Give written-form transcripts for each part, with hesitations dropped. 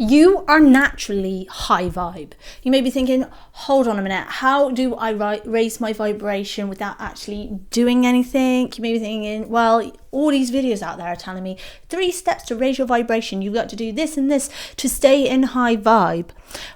You are naturally high vibe. You may be thinking, hold on a minute, how do I raise my vibration without actually doing anything? You may be thinking, well, all these videos out there are telling me 3 steps to raise your vibration. You've got to do this and this to stay in high vibe.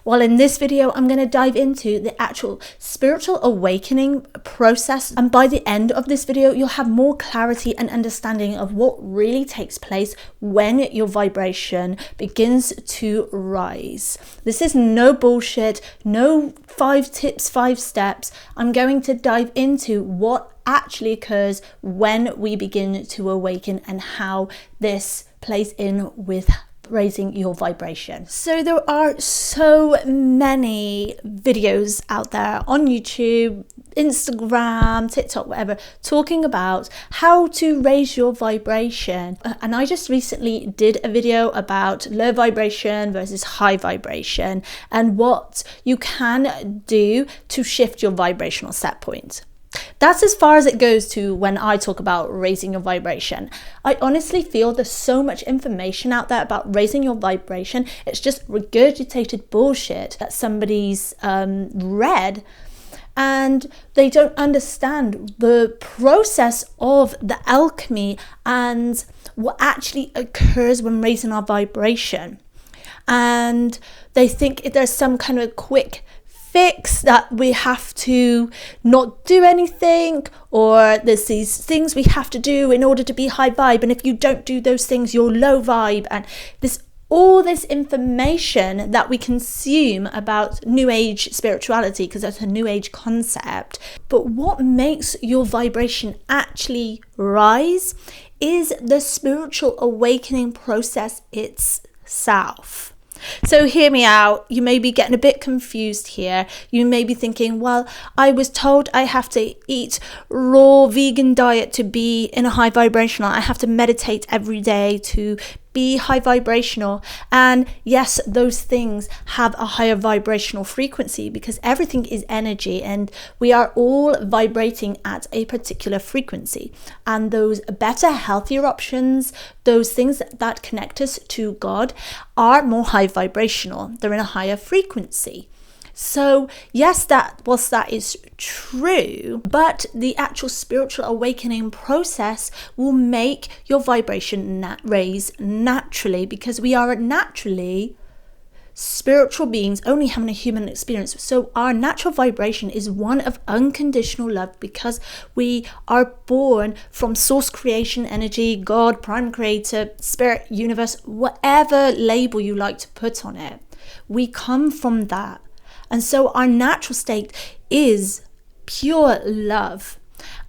Well, in this video, I'm going to dive into the actual spiritual awakening process. And by the end of this video, you'll have more clarity and understanding of what really takes place when your vibration begins to rise. This is no bullshit, no 5 tips, 5 steps. I'm going to dive into what actually occurs when we begin to awaken and how this plays in with raising your vibration. So there are so many videos out there on YouTube, Instagram, TikTok, whatever, talking about how to raise your vibration. And I just recently did a video about low vibration versus high vibration and what you can do to shift your vibrational set point. That's as far as it goes to when I talk about raising your vibration. I honestly feel there's so much information out there about raising your vibration. It's just regurgitated bullshit that somebody's read, and they don't understand the process of the alchemy and what actually occurs when raising our vibration. And they think there's some kind of quick fix that we have to not do anything, or there's these things we have to do in order to be high vibe, and if you don't do those things you're low vibe, and all this information that we consume about new age spirituality, because that's a new age concept. But what makes your vibration actually rise is the spiritual awakening process itself. So hear me out. You may be getting a bit confused here. You may be thinking, well, I was told I have to eat raw vegan diet to be in a high vibrational. I have to meditate every day to be high vibrational. And yes, those things have a higher vibrational frequency because everything is energy and we are all vibrating at a particular frequency. And those better, healthier options, those things that connect us to God, are more high vibrational. They're in a higher frequency. So yes, that is true, but the actual spiritual awakening process will make your vibration raise naturally, because we are naturally spiritual beings only having a human experience. So our natural vibration is one of unconditional love, because we are born from source creation energy, God, prime creator, spirit, universe, whatever label you like to put on it. We come from that. And so our natural state is pure love.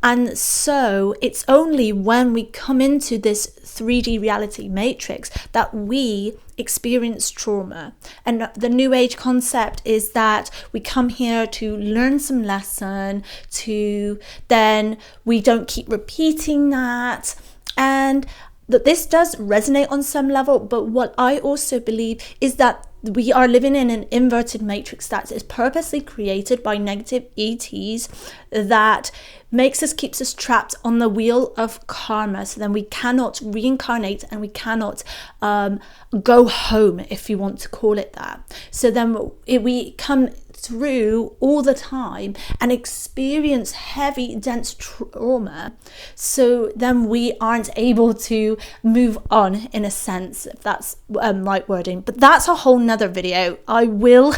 And so it's only when we come into this 3D reality matrix that we experience trauma. And the new age concept is that we come here to learn some lesson, to then we don't keep repeating that. And that this does resonate on some level, but what I also believe is that we are living in an inverted matrix that is purposely created by negative ETs that keeps us trapped on the wheel of karma. So then we cannot reincarnate and we cannot go home, if you want to call it that. So then we come through all the time and experience heavy, dense trauma. So then we aren't able to move on, in a sense, if that's right wording. But that's a whole nother video. I will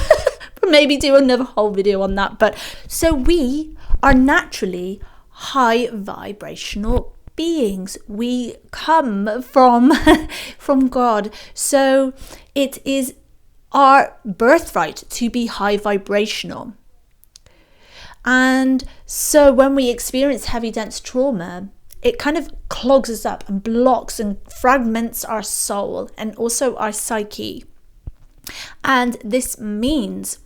maybe do another whole video on that. But so we are naturally high vibrational beings. We come from God. So it is our birthright to be high vibrational. And so when we experience heavy, dense trauma, it kind of clogs us up and blocks and fragments our soul and also our psyche. And this means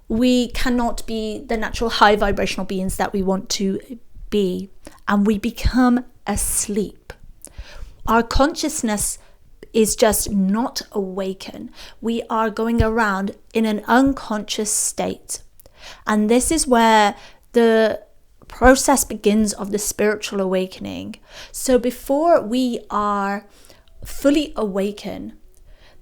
we cannot be the natural high vibrational beings that we want to be, and we become asleep. Our consciousness is just not awaken. We are going around in an unconscious state. And this is where the process begins of the spiritual awakening. So before we are fully awakened,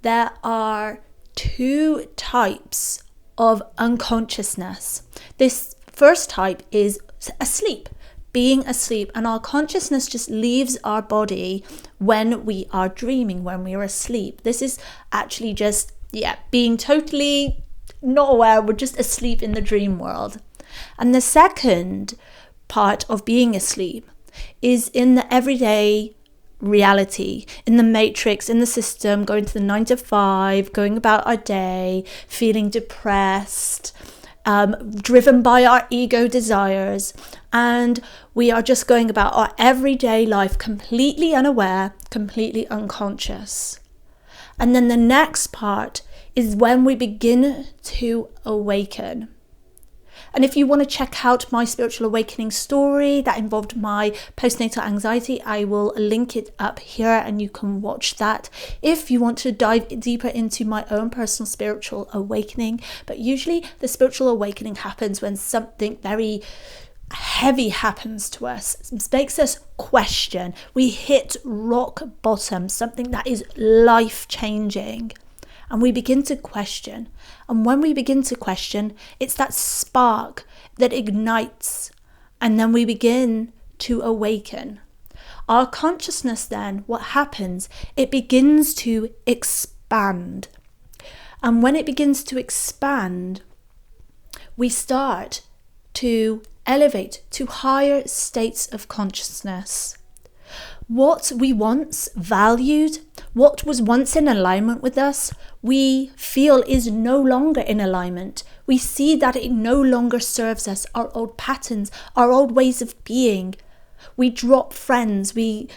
there are two types of unconsciousness. This first type is asleep, being asleep, and our consciousness just leaves our body when we are dreaming, when we are asleep. This is actually just, being totally not aware, we're just asleep in the dream world. And the second part of being asleep is in the everyday reality, in the matrix, in the system, going to the 9 to 5, going about our day, feeling depressed, driven by our ego desires, and we are just going about our everyday life completely unaware, completely unconscious. And then the next part is when we begin to awaken. And if you want to check out my spiritual awakening story that involved my postnatal anxiety, I will link it up here and you can watch that if you want to dive deeper into my own personal spiritual awakening. But usually the spiritual awakening happens when something very heavy happens to us. It makes us question. We hit rock bottom, something that is life-changing. And we begin to question. And when we begin to question, it's that spark that ignites. And then we begin to awaken. Our consciousness then, what happens? It begins to expand. And when it begins to expand, we start to elevate to higher states of consciousness. What we once valued, what was once in alignment with us, we feel is no longer in alignment. We see that it no longer serves us, our old patterns, our old ways of being. We drop friends, we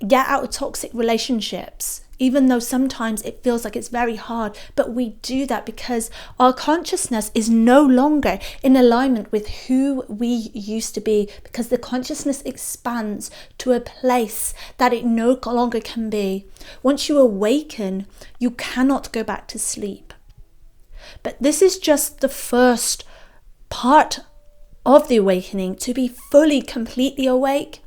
get out of toxic relationships, even though sometimes it feels like it's very hard, but we do that because our consciousness is no longer in alignment with who we used to be, because the consciousness expands to a place that it no longer can be. Once you awaken, you cannot go back to sleep. But this is just the first part of the awakening, to be fully, completely awake.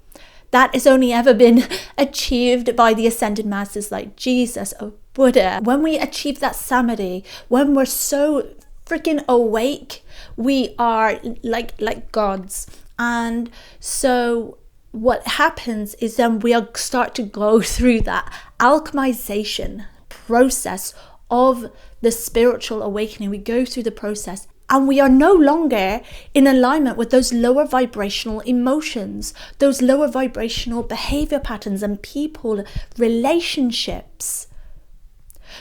That has only ever been achieved by the ascended masters like Jesus or Buddha. When we achieve that samadhi, when we're so freaking awake, we are like gods. And so what happens is then we start to go through that alchemization process of the spiritual awakening. We go through the process. And we are no longer in alignment with those lower vibrational emotions, those lower vibrational behavior patterns and people, relationships.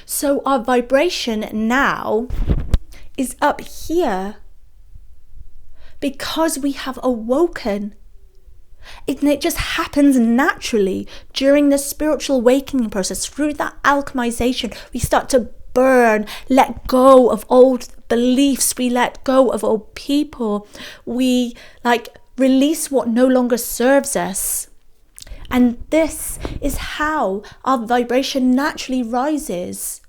So our vibration now is up here because we have awoken. It just happens naturally during the spiritual awakening process. Through that alchemization, we start to burn, let go of old beliefs, we let go of old people, we release what no longer serves us. And this is how our vibration naturally rises.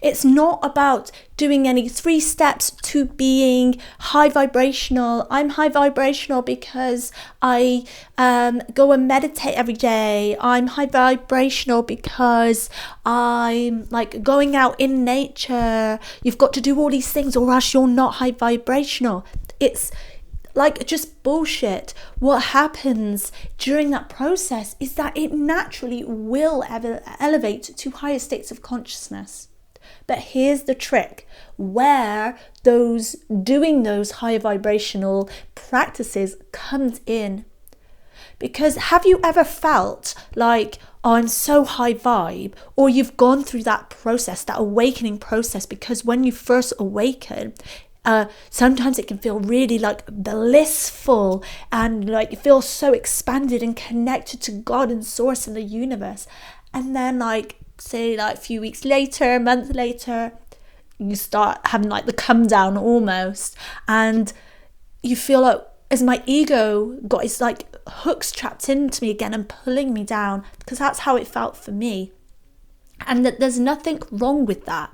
It's not about doing any 3 steps to being high vibrational. I'm high vibrational because I go and meditate every day. I'm high vibrational because I'm going out in nature. You've got to do all these things or else you're not high vibrational. It's just bullshit. What happens during that process is that it naturally will elevate to higher states of consciousness. But here's the trick, where doing those higher vibrational practices comes in. Because have you ever felt like, oh, I'm so high vibe, or you've gone through that process, that awakening process? Because when you first awaken, sometimes it can feel really blissful and you feel so expanded and connected to God and source and the universe. And then say a few weeks later, a month later, you start having the come down almost, and you feel as my ego got its hooks trapped into me again and pulling me down, because that's how it felt for me. And that there's nothing wrong with that.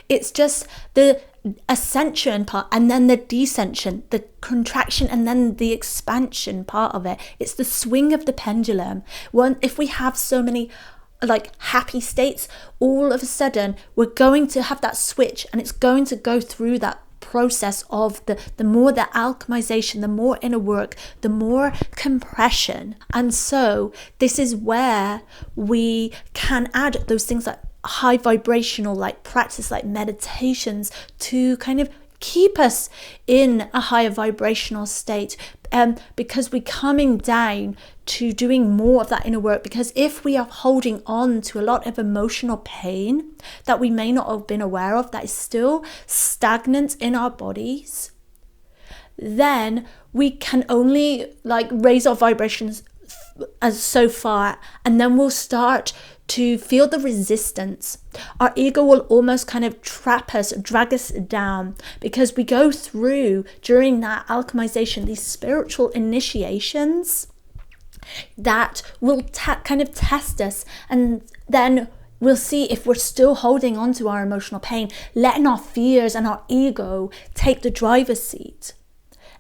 It's just the ascension part and then the descension, the contraction and then the expansion part of it. It's the swing of the pendulum. If we have so many like happy states, all of a sudden we're going to have that switch, and it's going to go through that process of the more the alchemization, the more inner work, the more compression. And so this is where we can add those things like high vibrational, like practice, like meditations, to kind of keep us in a higher vibrational state, because we're coming down to doing more of that inner work. Because if we are holding on to a lot of emotional pain that we may not have been aware of, that is still stagnant in our bodies, then we can only like raise our vibrations as so far, and then we'll start to feel the resistance. Our ego will almost kind of trap us, drag us down, because we go through during that alchemization these spiritual initiations that will kind of test us, and then we'll see if we're still holding on to our emotional pain, letting our fears and our ego take the driver's seat.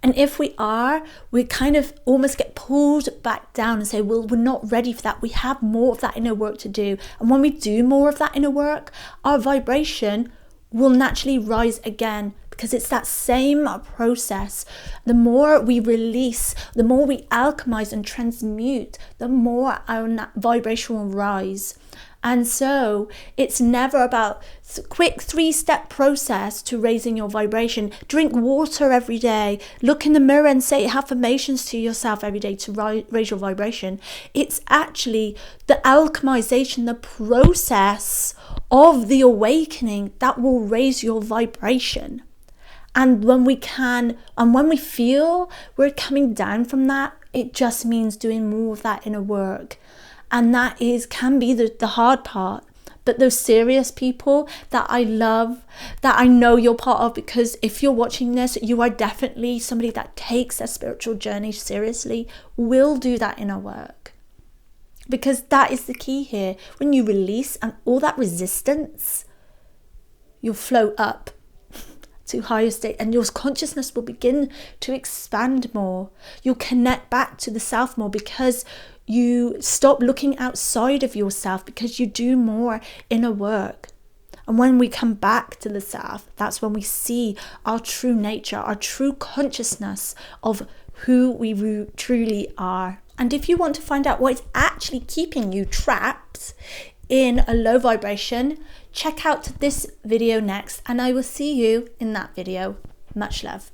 And if we are, we kind of almost get pulled back down and say, well, we're not ready for that. We have more of that inner work to do. And when we do more of that inner work, our vibration will naturally rise again, because it's that same process. The more we release, the more we alchemize and transmute, the more our vibration will rise. And so it's never about quick 3-step process to raising your vibration. Drink water every day. Look in the mirror and say affirmations to yourself every day to raise your vibration. It's actually the alchemization, the process of the awakening that will raise your vibration. And when we feel we're coming down from that, it just means doing more of that inner work. And that can be the hard part. But those serious people that I love, that I know you're part of, because if you're watching this, you are definitely somebody that takes their spiritual journey seriously, will do that inner work. Because that is the key here. When you release and all that resistance, you'll float up to higher state, and your consciousness will begin to expand more. You'll connect back to the self more, because you stop looking outside of yourself, because you do more inner work. And when we come back to the self, that's when we see our true nature, our true consciousness of who we truly are. And if you want to find out what is actually keeping you trapped in a low vibration, check out this video next, and I will see you in that video. Much love.